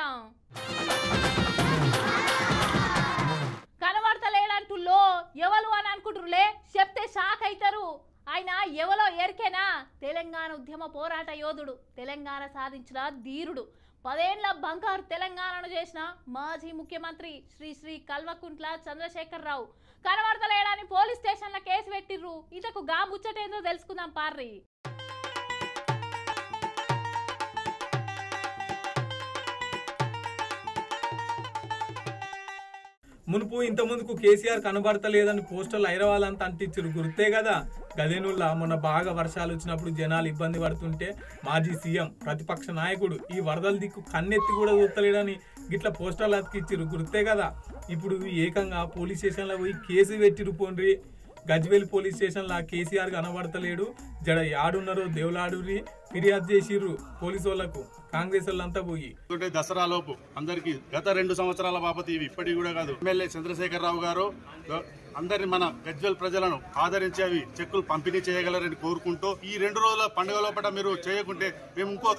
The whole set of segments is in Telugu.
చూద్దాం. కనబడతలేడంటుల్లో ఎవరు అని అనుకుంటురులే, చెప్తే షాక్ అవుతారు. ఆయన ఎవరో ఎరికేనా? తెలంగాణ ఉద్యమ పోరాట యోధుడు, తెలంగాణ సాధించిన ధీరుడు, 10 ఏళ్ల బంగారు తెలంగాణను చేసిన మాజీ ముఖ్యమంత్రి శ్రీ కల్వకుంట్ల చంద్రశేఖరరావు. కనబడతలేడని పోలీస్ స్టేషన్ల కేసు పెట్టిర్రు. ఇతకు గా ముచ్చటేందో తెలుసుకుందాం పార్రి. మునుపు ఇంత ముందుకు కేసీఆర్ కనబడతలేదని పోస్టర్లు ఐరవాలంతా అంటించారు, గుర్తే కదా. గదేనుల్లా మొన్న బాగా వర్షాలు వచ్చినప్పుడు జనాలు ఇబ్బంది పడుతుంటే మాజీ సీఎం ప్రతిపక్ష నాయకుడు ఈ వరదల దిక్కు కన్నెత్తి కూడా చూస్తలేడని గిట్ల పోస్టర్లు అతికిచ్చిరు, గుర్తే కదా. ఇప్పుడు ఏకంగా పోలీస్ స్టేషన్లో పోయి కేసు పెట్టిరు. పోండ్రి గజ్వేల్ పోలీస్ స్టేషన్లో కేసీఆర్ కనబడతలేడు, జడ యాడున్నారో దేవులాడురి ఫిర్యాదు చేసిర్రు పోలీసు వాళ్ళకు. కాంగ్రెస్ వాళ్ళంతా పోయి దసరా లోపు అందరికి గత 2 సంవత్సరాల బాపతి ఇవి ఇప్పటికి కూడా కాదు. ఎమ్మెల్యే చంద్రశేఖరరావు గారు అందరిని మన గజ్వేల్ ప్రజలను ఆదరించి అవి చెక్కులు పంపిణీ చేయగలరని కోరుకుంటూ ఈ 2 రోజుల పండుగ లోపల మీరు చేయకుంటే మేము ఇంకో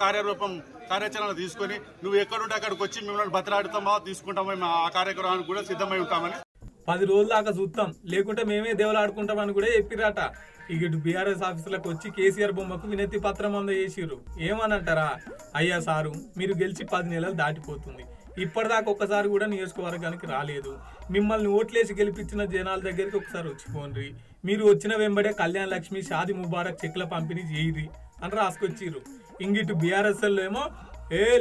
కార్యాచరణ తీసుకొని నువ్వు ఎక్కడుంటే అక్కడికి వచ్చి మిమ్మల్ని బతలాడుతామా తీసుకుంటామో మేము ఆ కార్యక్రమానికి కూడా సిద్ధమై ఉంటామని 10 రోజుల దాకా చూస్తాం, లేకుంటే మేమే దేవులాడుకుంటామని కూడా చెప్పిరాట. ఇటు బీఆర్ఎస్ ఆఫీసులకు వచ్చి కేసీఆర్ బొమ్మకు వినతి పత్రం అందజేసిర్రు. ఏమనంటారా? అయ్యా సారు, మీరు గెలిచి 10 నెలలు దాటిపోతుంది, ఇప్పటిదాకా ఒక్కసారి కూడా నియోజకవర్గానికి రాలేదు. మిమ్మల్ని ఓట్లేసి గెలిపించిన జనాల దగ్గరికి ఒకసారి వచ్చిపోండి. మీరు వచ్చిన వెంబడే కళ్యాణ లక్ష్మి షాది ముబారక్ చెక్ల పంపిణీ చేయరి అని రాసుకొచ్చిర్రు. ఇంగిటు బీఆర్ఎస్ ఏమో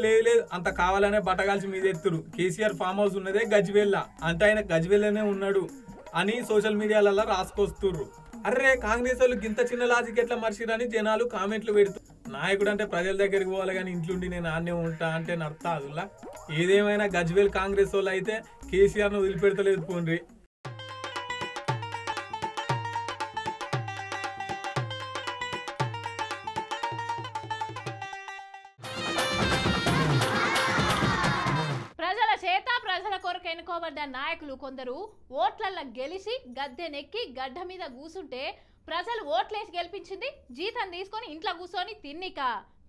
లేదు అంత కావాలనే బట్టగాల్చి మీద ఎత్తురు. కేసీఆర్ ఫామ్ హౌస్ ఉన్నదే గజ్వేల్లా, అంటే ఆయన గజ్వేల్లోనే ఉన్నాడు అని సోషల్ మీడియాలలో రాసుకొస్తుర్రు. అర్రే కాంగ్రెస్ వాళ్ళు గింత చిన్న లాజిక్ ఎట్లా మర్చిరని జనాలు కామెంట్లు పెడుతూ. నాయకుడు అంటే ప్రజల దగ్గరికి పోవాలి కానీ ఇంట్లుండి నేను ఆన్నే ఉంటా అంటే నడతా అదులా. ఏదేమైనా గజ్వేల్ కాంగ్రెస్ వాళ్ళు అయితే కేసీఆర్ను వదిలిపెడతలేదు పోండ్రి. ప్రజల కొరకు ఎన్నుకోబడ్డ నాయకులు కొందరు ఓట్లల్లో గెలిచి గద్దెనెక్కి గడ్డ మీద కూసుంటే ప్రజలు ఓట్లేసి గెలిపించింది జీతం తీసుకొని ఇంట్లో కూర్చొని తిన్నిక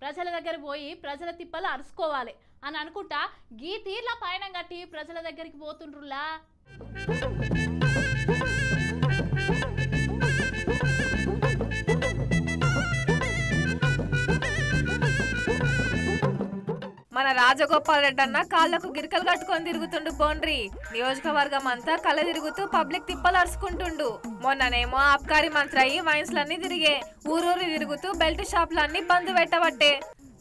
ప్రజల దగ్గర పోయి ప్రజల తిప్పలు అరుచుకోవాలి అని అనుకుంటా గీ తీర్ల పయనం కట్టి ప్రజల దగ్గరికి పోతుండ్రులా. మన రాజగోపాల్ రెడ్డి అన్న కాళ్లకు గిరికలు కట్టుకొని తిరుగుతుండు పోండ్రి. నియోజకవర్గం అంతా కళ్ళ తిరుగుతూ పబ్లిక్ తిప్పలు అరుచుకుంటుండు. మొన్ననేమో ఆబ్కారీ మంత్రి అయ్యి వైన్స్లన్నీ తిరిగే, ఊరూరు తిరుగుతూ బెల్ట్ షాపులన్నీ బంద్ పెట్టబట్టే.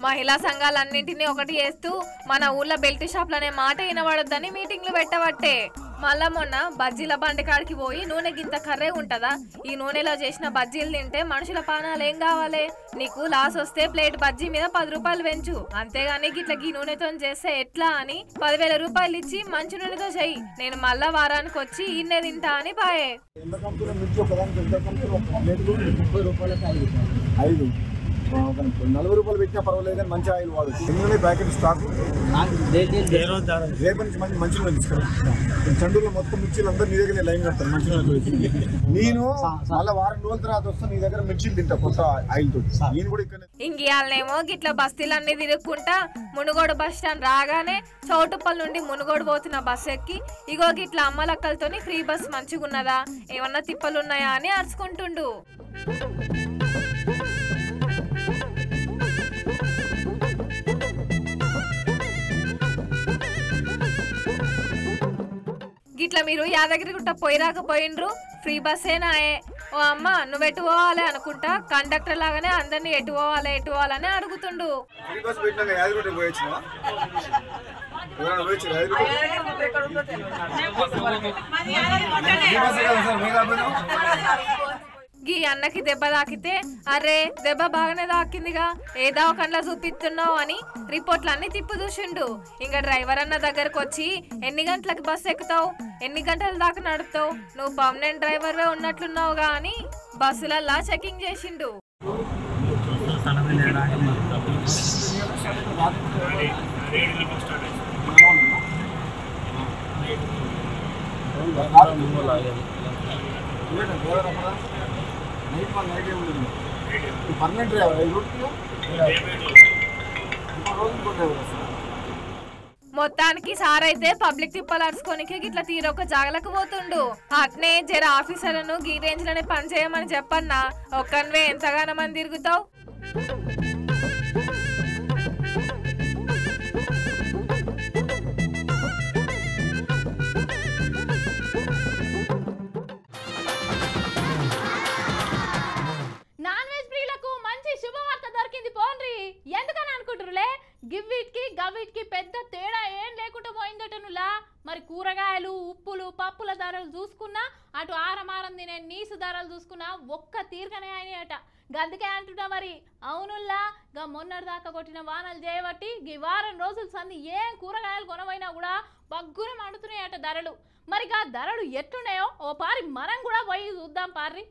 మహిళా సంఘాలన్నింటినీ ఒకటి చేస్తూ మన ఊర్లో బెల్ట్ షాపులనే మాట వినబడొద్దని మీటింగ్లు పెట్టబట్టే. మళ్ళా మొన్న బజ్జీల బండికాడికి పోయి నూనె గింత కర్రే ఉంటదా, ఈ నూనెలో చేసిన బజ్జీలు తింటే మనుషుల పానాలు ఏం కావాలి, నీకు లాస్ వస్తే ప్లేట్ బజ్జీ మీద 10 రూపాయలు పెంచు, అంతేగాని గిట్ల గీ నూనెతో చేస్తే ఎట్లా అని 10,000 రూపాయలు ఇచ్చి మంచి నూనెతో చెయ్యి, నేను మళ్ళా వారానికి వచ్చి ఇన్నే తింటా అని బాయే. ఒక 40 రూపాయలు పెట్టినా పర్వాలేదు కానీ మంచి ఆయిల్ వాడు. ఎందుకంటే ప్యాకెట్ స్టాక్ రేపు నుంచి మంచి నూనె తీసుకున్నాను. చండూరులో మొత్తం మిర్చీలు అందరూ నీ దగ్గర లైన్ కడతాను మంచి నూనె. నేను మళ్ళీ వారం రోజుల తర్వాత వస్తే నీ దగ్గర మిర్చీలు తింటా కొత్త ఆయిల్ తోటి. నేను కూడా ఇక్కడ ఇంగియాలనేమో గిట్ల బస్తీలన్నీ తిరుగుకుంటా మునుగోడు బస్ స్టాండ్ రాగానే చౌటుప్పల్ నుండి మునుగోడు పోతున్న బస్ ఎక్కి ఇగో గిట్ల అమ్మలక్కలతోని ఫ్రీ బస్ మంచిగున్నదా, ఏమన్నా తిప్పలున్నాయా అని అరుచుకుంటుండు. గిట్ల మీరు యాదగిరిగుట్ట పోయిరాకపోయిండ్రు, ఫ్రీ బస్సేనాయే. ఓ అమ్మ నువ్వు ఎటు పోవాలి అనుకుంటా కండక్టర్ లాగానే అందరినీ ఎటు పోవాలని అడుగుతుండు. గీ అన్నకి దెబ్బ తాకితే అరే దెబ్బ బాగానే తాకిందిగా ఏ దవాఖానలో చూపిస్తున్నావు అని రిపోర్ట్లన్నీ తిప్పు చూసిండు. ఇంకా డ్రైవర్ అన్న దగ్గరకు వచ్చి ఎన్ని గంటలకు బస్సు ఎక్కుతావు, ఎన్ని గంటల దాకా నడుపుతావు, నువ్వు పర్మనెంట్ డ్రైవర్వే ఉన్నట్లున్నావుగా అని బస్సులల్లా చెకింగ్ చేసిండు. పర్మనెంట్ డ్రైవర్ మొత్తానికి సార్ అయితే పబ్లిక్ తిప్పలు అరుచుకోనికి ఇట్లా తీరొక జాగలకు పోతుండు. అట్నే జర ఆఫీసర్లను గీ రేంజ్ లోనే పని చేయమని చెప్పన్నా. ఒక్కనివే ఎంతగానో మంది తిరుగుతావు. నాన్ వెజ్ ప్రియులకు మంచి శుభవార్త దొరికింది పోండ్రి. ఎందుకని అనుకుంటురులే, గివ్విటికి గవ్విటికి పెద్ద తేడా ఏం లేకుండా పోయిందటనులా. మరి కూరగాయలు, ఉప్పులు, పప్పుల ధరలు చూసుకున్నా, అటు ఆరమారం తినే నీసు ధరలు చూసుకున్నా ఒక్క తీరుగానే అయినాయట. గందుకే అంటున్నా మరి. అవునుల్లా, గా మొన్నటి దాకా కొట్టిన వానలు చేయబట్టి ఈ వారం రోజుల సంది ఏం కూరగాయలు కొనవైనా కూడా బగ్గున మండుతున్నాయట ధరలు. మరి గా ధరలు ఎట్లున్నాయో ఓ పారి మనం కూడా పోయి చూద్దాం పారి.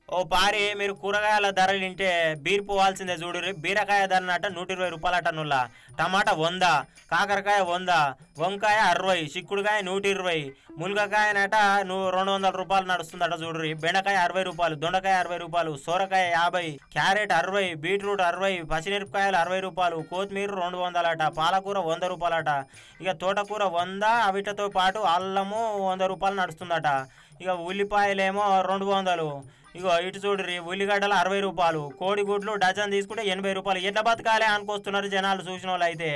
ఓ పారి మీరు కూరగాయల ధరలు వింటే బీర్ పోవాల్సిందే చూడు. బీరకాయ ధర అట 120 రూపాయలట నుల్లా, టమాటా 100, కాకరకాయ 100, వంకాయ 60, చిక్కుడుకాయ 120, ములగకాయనట 200 రూపాయలు నడుస్తుందట చూడు. బెండకాయ 60 రూపాయలు, దొండకాయ 60 రూపాయలు, సోరకాయ 50, క్యారెట్ 60, బీట్రూట్ 60, పచ్చిమిరపకాయలు 60 రూపాయలు, కొత్తిమీర 200 అట, పాలకూర 100 రూపాయలట, ఇక తోటకూర 100, అవిటితో పాటు అల్లము 100 రూపాయలు నడుస్తుందట. ఇక ఉల్లిపాయలేమో 200. ఇగో ఇటు చూడ్రి, ఉల్లిగడ్డలు 60 రూపాయలు, కోడిగుడ్లు డజన్ తీసుకుంటే 80 రూపాయలు. ఎట్లా బతకాలే అనుకొస్తున్నారు జనాలు చూసిన వాళ్ళు అయితే.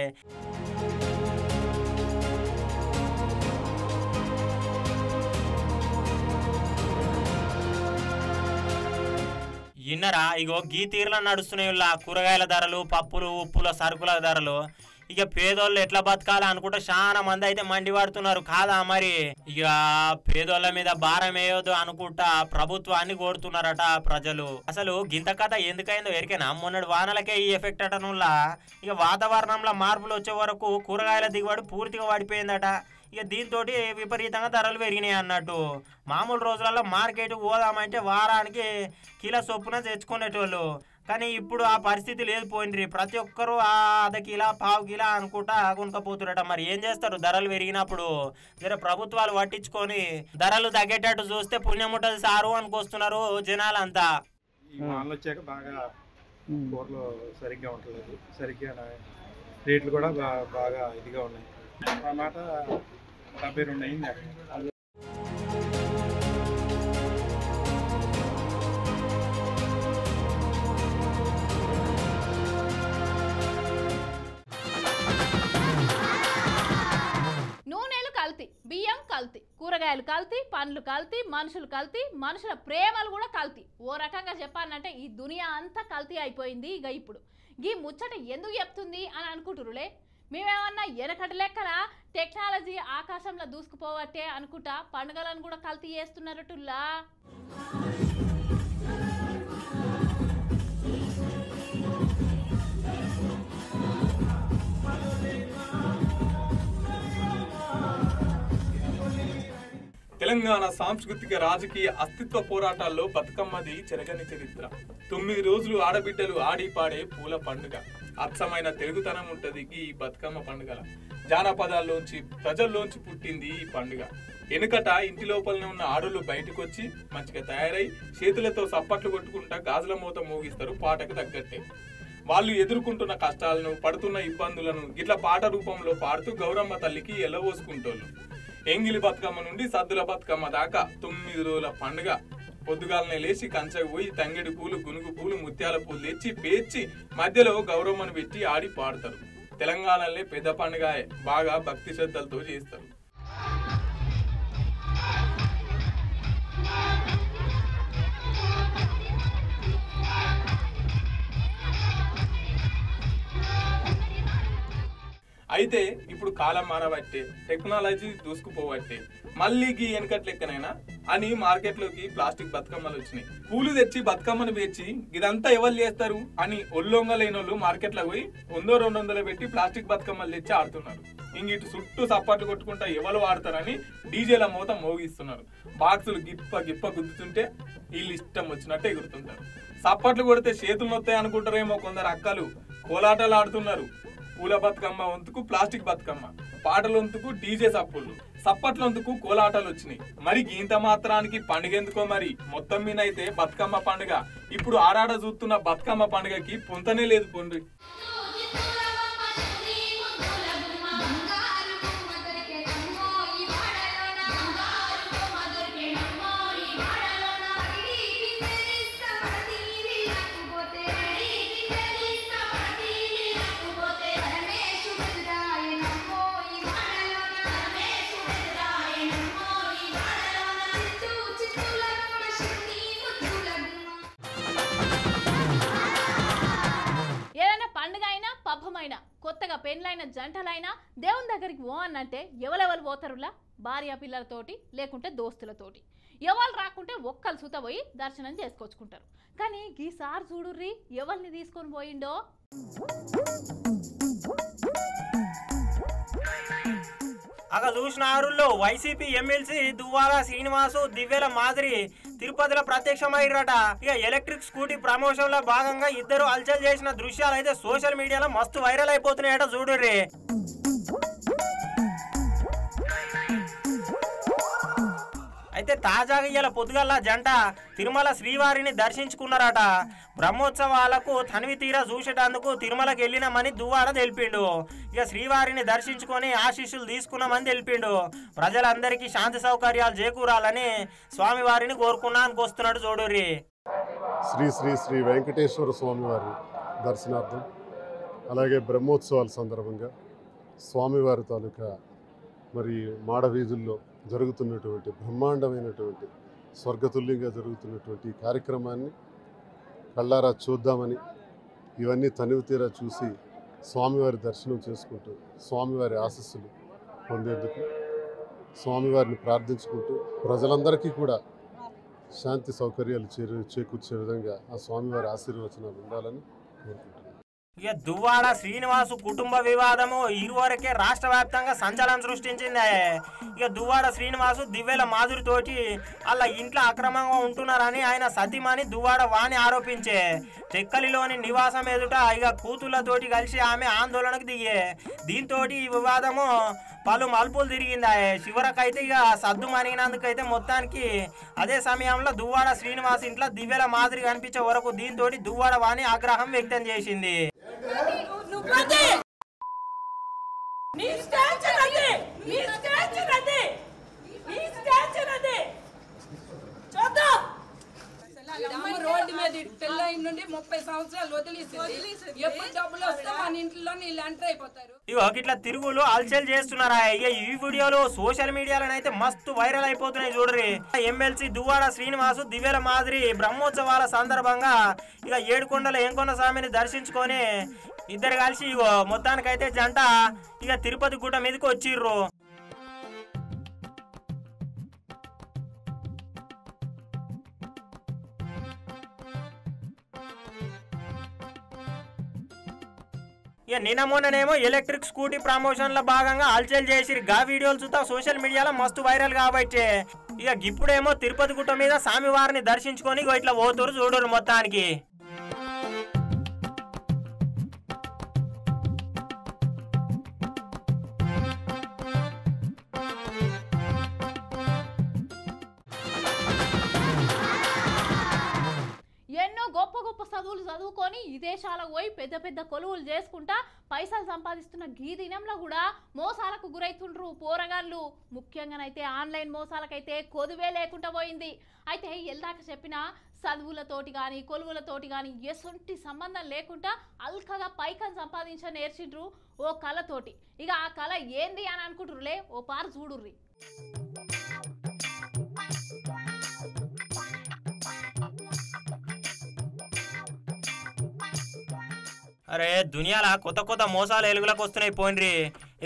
ఇన్నరా ఇగో గీ తీరులో నడుస్తున్నాయి కూరగాయల ధరలు, పప్పులు, ఉప్పుల, సరుకుల ధరలు. ఇక పేదోళ్ళు ఎట్లా బతకాలి అనుకుంటే చాలా మంది అయితే మండి పడుతున్నారు కాదా. మరి ఇక పేదోళ్ళ మీద భారం వేయొద్దు అనుకుంటా ప్రభుత్వాన్ని కోరుతున్నారట ప్రజలు. అసలు గింత కథ ఎందుకైందో ఎరికేనా? మొన్నటి వానలకే ఈ ఎఫెక్ట్ అటనుల్లా. ఇక వాతావరణంలో మార్పులు వచ్చే వరకు కూరగాయల దిగుబడి పూర్తిగా పడిపోయిందట. ఇక దీంతో విపరీతంగా ధరలు పెరిగినాయి అన్నట్టు. మామూలు రోజులలో మార్కెట్కి పోదామంటే వారానికి కిలో చొప్పున తెచ్చుకునేటోళ్ళు. కానీ ఇప్పుడు ఆ పరిస్థితి లేదు పోయింది. ప్రతి ఒక్కరూ అర్ధ కిలో, పావు కిలో అనుకుంటా కొనుక్కపోతురట. మరి ఏం చేస్తారు ధరలు పెరిగినప్పుడు? జర ప్రభుత్వాలు పట్టించుకొని ధరలు తగ్గేటట్టు చూస్తే పుణ్యం ఉంటుంది సారు అనుకొస్తున్నారు జనాలంతా. ఈ వానలు వచ్చాక బాగా కూరలు సరిగ్గా ఉండలేదు, సరిగ్గా రేట్లు కూడా బాగా ఇదిగా ఉన్నాయి. టమాటా 72 అయింది. నూనెలు కల్తీ, బియ్యం కల్తీ, కూరగాయలు కల్తీ, పండ్లు కల్తీ, మనుషులు కల్తీ, మనుషుల ప్రేమలు కూడా కల్తీ. ఓ రకంగా చెప్పాలంటే ఈ దునియా అంతా కల్తీ అయిపోయింది. ఇక ఇప్పుడు ఈ ముచ్చట ఎందుకు చెప్తుంది అని అనుకుంటురులే. మేమేమన్నా వెనకటి లెక్కన టెక్నాలజీ ఆకాశంలో దూసుకుపోవట్టే అనుకుంటా పండుగలను కూడా కల్తీ చేస్తున్నారటుల్లా. తెలంగాణ సాంస్కృతిక రాజకీయ అస్తిత్వ పోరాటాల్లో బతుకమ్మది చెరగని చరిత్ర. 9 రోజులు ఆడబిడ్డలు ఆడి పాడే పూల పండుగ. అచ్చమైన తెలుగుతనం ఉంటది ఈ బతుకమ్మ పండుగల. జానపదాల్లోంచి ప్రజల్లోంచి పుట్టింది ఈ పండుగ. వెనుకట ఇంటి లోపలనే ఉన్న ఆడోళ్ళు బయటకు వచ్చి మంచిగా తయారై చేతులతో సప్పట్లు కొట్టుకుంటా గాజుల మూత మోగిస్తారు పాటకు తగ్గట్టే. వాళ్ళు ఎదుర్కొంటున్న కష్టాలను, పడుతున్న ఇబ్బందులను గిట్ల పాట రూపంలో పాడుతూ గౌరమ్మ తల్లికి ఎల్లవోసుకుంటోళ్ళు. ఎంగిలి బతుకమ్మ నుండి సద్దుల బతుకమ్మ దాకా 9 రోజుల పండుగ. పొద్దుగాలనే లేచి కంచకు పోయి తంగెడి పూలు, గునుగు పూలు, ముత్యాల పూలు తెచ్చి పేర్చి మధ్యలో గౌరమ్మను పెట్టి ఆడి పాడతారు. తెలంగాణలో పెద్ద పండుగ బాగా భక్తి శ్రద్ధలతో చేస్తారు. అయితే ఇప్పుడు కాలం మారబట్టే, టెక్నాలజీ దూసుకుపోవట్టే మళ్ళీ గీ వెనకట్ లెక్కనైనా అని మార్కెట్లోకి ప్లాస్టిక్ బతుకమ్మలు వచ్చినాయి. పూలు తెచ్చి బతుకమ్మను పేర్చి ఇదంతా ఎవరు చేస్తారు అని ఒళ్ళొంగలేని వాళ్ళు మార్కెట్లో పోయి 100-200 పెట్టి ప్లాస్టిక్ బతుకమ్మలు తెచ్చి ఆడుతున్నారు. ఇంగిటు చుట్టూ సప్పట్లు కొట్టుకుంటా ఎవరు వాడతారని డీజేల మూత మోగిస్తున్నారు. బాక్సులు గిప్ప గుద్దుతుంటే వీళ్ళు ఇష్టం వచ్చినట్టు ఎగురుతుంటారు. సప్పట్లు కొడితే చేతులు నొత్తాయి అనుకుంటారేమో కొందరు అక్కలు కోలాటలు ఆడుతున్నారు. పూల బతుకమ్మ వంతుకు ప్లాస్టిక్ బతుకమ్మ. పాటలొంతుకు డీజే సప్పుళ్ళు, సప్పట్లొంతుకు కోలాటాలు వచ్చినాయి. మరి గీంత మాత్రానికి పండుగ ఎందుకో మరి. మొత్తం మీనైతే బతుకమ్మ పండుగ. ఇప్పుడు ఆడాడ చూస్తున్న బతుకమ్మ పండుగకి పొంతనే లేదు పొండ్రి. కొత్తగా పెళ్ళైన జంటలైనా దేవుని దగ్గరికి పో అనంటే ఎవరెవరు పోతారులా? భార్య పిల్లలతోటి, లేకుంటే దోస్తులతోటి. ఎవరు రాకుంటే ఒక్కరు సుత పోయి దర్శనం చేసుకొచ్చుకుంటారు. కానీ ఈసారి చూడుర్రి ఎవరిని తీసుకొని పోయిండో. అక్కడ చూసిన ఆరుల్లో వైసీపీ ఎమ్మెల్సీ దువ్వాడ శ్రీనివాసు, దివ్యల మాదిరి తిరుపతిలో ప్రత్యక్షమయ్యారట. ఇక ఎలక్ట్రిక్ స్కూటీ ప్రమోషన్ లో భాగంగా ఇద్దరు హల్చల్ చేసిన దృశ్యాలు అయితే సోషల్ మీడియాలో మస్తు వైరల్ అయిపోతున్నాయట చూడుర్రి. అయితే తాజాగా ఇవాళ పొద్దుగల్ల జంట తిరుమల శ్రీవారిని దర్శించుకున్నారట. బ్రహ్మోత్సవాలకు తనివి తీరా చూసేటందుకు తిరుమలకి వెళ్ళినామని దువ్వాడ తెలిపిండు. ఇక శ్రీవారిని దర్శించుకొని ఆశీస్సులు తీసుకున్నామని తెలిపిండు. ప్రజలందరికీ శాంతి సౌకర్యాలు చేకూరాలని స్వామివారిని కోరుకున్నానికి వస్తున్నాడు చూడుర్రి. శ్రీ శ్రీ శ్రీ వెంకటేశ్వర స్వామివారి దర్శనార్థం, అలాగే బ్రహ్మోత్సవాల సందర్భంగా స్వామివారి తాలూకా మరి మాడవీధుల్లో జరుగుతున్నటువంటి బ్రహ్మాండమైనటువంటి స్వర్గతుల్యంగా జరుగుతున్నటువంటి కార్యక్రమాన్ని కళ్ళారా చూద్దామని, ఇవన్నీ తనివి తీరా చూసి స్వామివారి దర్శనం చేసుకుంటూ స్వామివారి ఆశీస్సులు పొందేందుకు స్వామివారిని ప్రార్థించుకుంటూ ప్రజలందరికీ కూడా శాంతి సౌకర్యాలు చేకూర్చే విధంగా ఆ స్వామివారి ఆశీర్వచనాలు ఉండాలని కోరుకుంటున్నాను. ఇక దువ్వాడ శ్రీనివాసు కుటుంబ వివాదము ఇరువరకే రాష్ట్ర వ్యాప్తంగా సంచలనం సృష్టించింది. ఇక దువ్వాడ శ్రీనివాసు దివ్యల మాధురితోటి అలా ఇంట్లో అక్రమంగా ఉంటున్నారని ఆయన సతీమణి దువ్వాడ వాణి ఆరోపించే టెక్కలిలోని నివాసం ఎదుట ఇక కూతుళ్లతోటి కలిసి ఆమె ఆందోళనకు దిగే. దీంతో ఈ వివాదము పలు మలుపులు తిరిగింది. చివరకైతే ఇక సద్దు మణిగినందుకైతే మొత్తానికి అదే సమయంలో దువ్వాడ శ్రీనివాస్ ఇంట్లో దివ్యల మాదిరి కనిపించే వరకు దీంతో దువ్వాడ వాణి ఆగ్రహం వ్యక్తం చేసింది. రోడ్డు మీద పెళ్ళైన నుండి 30 సంవత్సరాలు వదిలేసింది. ఎప్పుడు డబ్బులు వస్తే మన ఇంట్లో వీళ్ళు ఎంటర్ అయిపోతారు. ఇట్లా తిరుగులు అల్చల్ చేస్తున్నారా? ఇక ఈ వీడియోలు సోషల్ మీడియాలో అయితే మస్తు వైరల్ అయిపోతున్నాయి చూడరి. ఎమ్మెల్సీ దువ్వాడ శ్రీనివాసు దివ్యల మాదిరి బ్రహ్మోత్సవాల సందర్భంగా ఇక ఏడుకొండల ఏంకొండ స్వామిని దర్శించుకొని ఇద్దరు కలిసి మొత్తానికైతే జంట ఇక తిరుపతి గుట్ట మీదకి వచ్చిర్రు. ఇక నిన్న మొన్ననేమో ఎలక్ట్రిక్ స్కూటీ ప్రమోషన్ల భాగంగా హల్చల్ చేసిరు. గా వీడియోలు చూస్తా సోషల్ మీడియాలో మస్తు వైరల్ కాబట్టి ఇక ఇప్పుడేమో తిరుపతి గుట్ట మీద స్వామివారిని దర్శించుకొని ఇట్లా పోతురు చూడరు మొత్తానికి. ఎన్నో గొప్ప గొప్ప చదువులు చదువుకొని విదేశాలకు పోయి పెద్ద పెద్ద కొలువులు చేసుకుంటా పైసలు సంపాదిస్తున్న గీ దినంలో కూడా మోసాలకు గురైతుండ్రు పోరగాళ్ళు. ముఖ్యంగానైతే ఆన్లైన్ మోసాలకైతే కొదువే లేకుండా పోయింది. అయితే ఎల్దాక చెప్పిన చదువులతోటి కానీ కొలువులతోటి కానీ ఎసొంటి సంబంధం లేకుండా అల్కగా పైకం సంపాదించ నేర్చిండ్రు ఓ కళతోటి. ఇక ఆ కళ ఏంది అని అనుకుంటుర్రులే, ఓ పారు చూడుర్రి. అరే దునియాల కొత్త కొత్త మోసాలు ఎలుగులకు వస్తున్నాయి పోయినరి.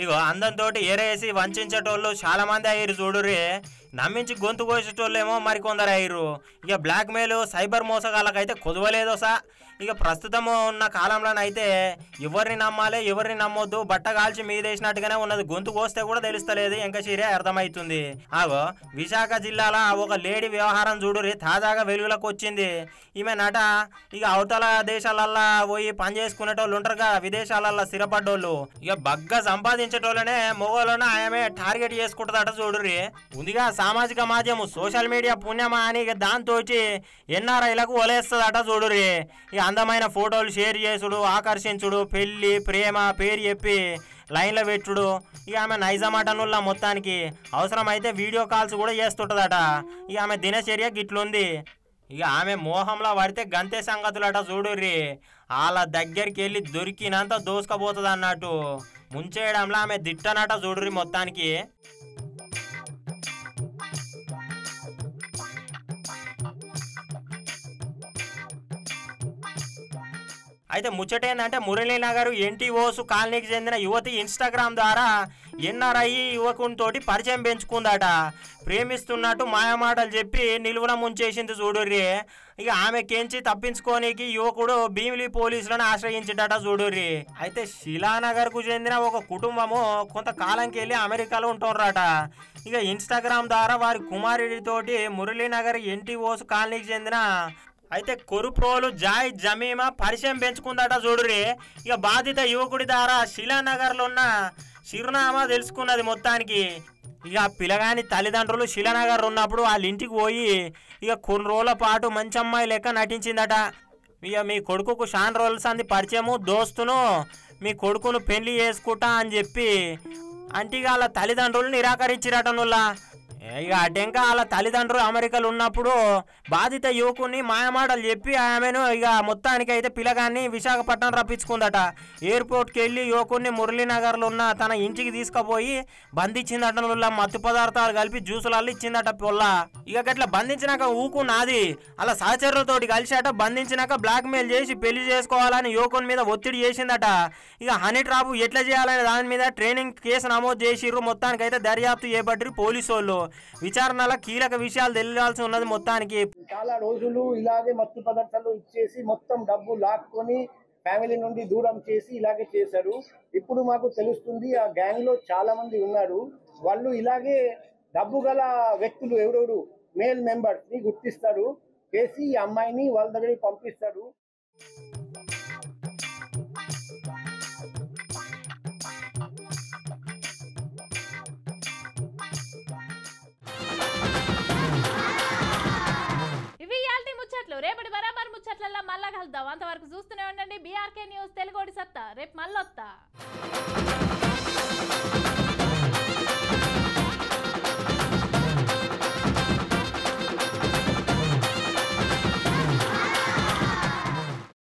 ఇగో అందంతో ఏరేసి వంచేటోళ్ళు చాలా మంది అయ్యారు చూడుర్రి. నమ్మించి గొంతు కోసేటోళ్ళేమో మరికొందరు అయ్యారు. ఇక బ్లాక్ మెయిల్ సైబర్ మోసగాళ్ళకైతే కొదవలేదోసా. ఇక ప్రస్తుతం ఉన్న కాలంలోనైతే ఎవరిని నమ్మాలి ఎవరిని నమ్మొద్దు బట్ట కాల్చి మీదేసినట్టుగానే ఉన్నది. గొంతు కోస్తే కూడా తెలుస్తలేదు ఎంకశీరే అర్థమవుతుంది. ఆగో విశాఖ జిల్లాలో ఒక లేడీ వ్యవహారం చూడురి తాజాగా వెలుగులోకి వచ్చింది. ఈమె నట ఇక అవతల దేశాలల్లా పోయి పని చేసుకునేటోళ్ళు ఉంటారుగా విదేశాలల్లో స్థిరపడ్డోళ్ళు ఇక బగ్గా సంపాదించేటోళ్ళనే మొగోళ్ళను ఆమె టార్గెట్ చేసుకుంటుందట చూడురి. ఉందిగా సామాజిక మాధ్యమం సోషల్ మీడియా పుణ్యమా అని ఇక దాంతో ఎన్ఆర్ఐలకు ఒలేస్తుందట చూడురి. ఇక అందమైన ఫోటోలు షేర్ చేసుడు ఆకర్షించుడు పెళ్లి ప్రేమ పేరు చెప్పి లైన్లో పెట్టుడు ఇక ఆమె నైజమాటనుల్లా మొత్తానికి అవసరమైతే వీడియో కాల్స్ కూడా చేస్తుంటుందట. ఇక ఆమె దినచర్య గిట్లుంది. ఇక ఆమె మోహంలో పడితే గంతే సంగతులట చూడుర్రి. వాళ్ళ దగ్గరికి వెళ్ళి దొరికినంత దోసుకపోతుంది అన్నట్టు ముంచేయడంలో ఆమె దిట్టనట చూడుర్రి మొత్తానికి. అయితే ముచ్చటేందంటే మురళీనగర్ ఎన్టీఓస్ కాలనీకి చెందిన యువతి ఇన్స్టాగ్రామ్ ద్వారా ఎన్ఆర్ఐ యువకునితోటి పరిచయం పెంచుకుందట. ప్రేమిస్తున్నట్టు మాయమాటలు చెప్పి నిలువున ముంచేసింది చూడుర్రి. ఇక ఆమెకేంచి తప్పించుకోనికి యువకుడు భీమిలి పోలీసులను ఆశ్రయించిందట చూడుర్రి. అయితే శిలానగర్కు చెందిన ఒక కుటుంబము కొంతకాలంకి వెళ్ళి అమెరికాలో ఉంటున్నారట. ఇక ఇన్స్టాగ్రామ్ ద్వారా వారి కుమారుడితోటి మురళీనగర్ ఎన్టీఓస్ కాలనీకి చెందిన అయితే కొరుప్రోలు జాయ్ జమీమా పరిచయం పెంచుకుందట చూడురి. ఇక బాధిత యువకుడి ద్వారా శిలానగర్లో ఉన్న చిరునామా తెలుసుకున్నది మొత్తానికి. ఇక పిల్లగాని తల్లిదండ్రులు శిలానగర్ ఉన్నప్పుడు వాళ్ళ ఇంటికి పోయి ఇక కొన్ని రోజుల పాటు మంచి అమ్మాయి లెక్క నటించిందట. ఇక మీ కొడుకుకు షాన్ రోల్స్ అంది పరిచయము దోస్తును మీ కొడుకును పెళ్లి చేసుకుంటా అని చెప్పి అంటే ఇక వాళ్ళ తల్లిదండ్రులు నిరాకరించిరట నుల్లా. ఇక అటెంకా వాళ్ళ తల్లిదండ్రులు అమెరికాలో ఉన్నప్పుడు బాధిత యువకుని మాయమాటలు చెప్పి ఆమెను ఇక మొత్తానికి అయితే పిల్లగాన్ని విశాఖపట్నం రప్పించుకుందట. ఎయిర్పోర్ట్కి వెళ్ళి యువకుని మురళీనగర్లో ఉన్న తన ఇంటికి తీసుకుపోయి బంధించిందట. నుల్ల మత్తు పదార్థాలు కలిపి జ్యూసులలో ఇచ్చిందట పొల్ల. ఇక గట్లా బంధించినాక ఊకున్నది అలా సహచరులతోటి కలిసాట. బంధించినాక బ్లాక్మెయిల్ చేసి పెళ్లి చేసుకోవాలని యువకుని మీద ఒత్తిడి చేసిందట. ఇక హనీ ట్రాప్ ఎట్లా చేయాలనే దాని మీద ట్రైనింగ్ కేసు నమోదు చేసిర్రు. మొత్తానికి అయితే దర్యాప్తు చేపట్టిరు పోలీసు వాళ్ళు. విచారణలో కీలక విషయాలు తెలియాల్సి ఉన్నది మొత్తానికి. చాలా రోజులు ఇలాగే మత్తు పదార్థాలు ఇచ్చేసి మొత్తం డబ్బు లాక్కొని ఫ్యామిలీ నుండి దూరం చేసి ఇలాగే చేశారు. ఇప్పుడు మాకు తెలుస్తుంది ఆ గ్యాంగ్ లో చాలా మంది ఉన్నారు. వాళ్ళు ఇలాగే డబ్బు గల వ్యక్తులు ఎవరెవరు మేల్ మెంబర్స్ ని గుర్తిస్తారు, చేసి ఈ అమ్మాయిని వాళ్ళ దగ్గరికి పంపిస్తారు. రేపటి బరాబర్ ముచ్చట్లలో మళ్ళా కలుద్దాం. అంతవరకు చూస్తూనే ఉండండి బీఆర్కే న్యూస్ తెలుగోడి సత్తా. రేపు మళ్ళొత్తా.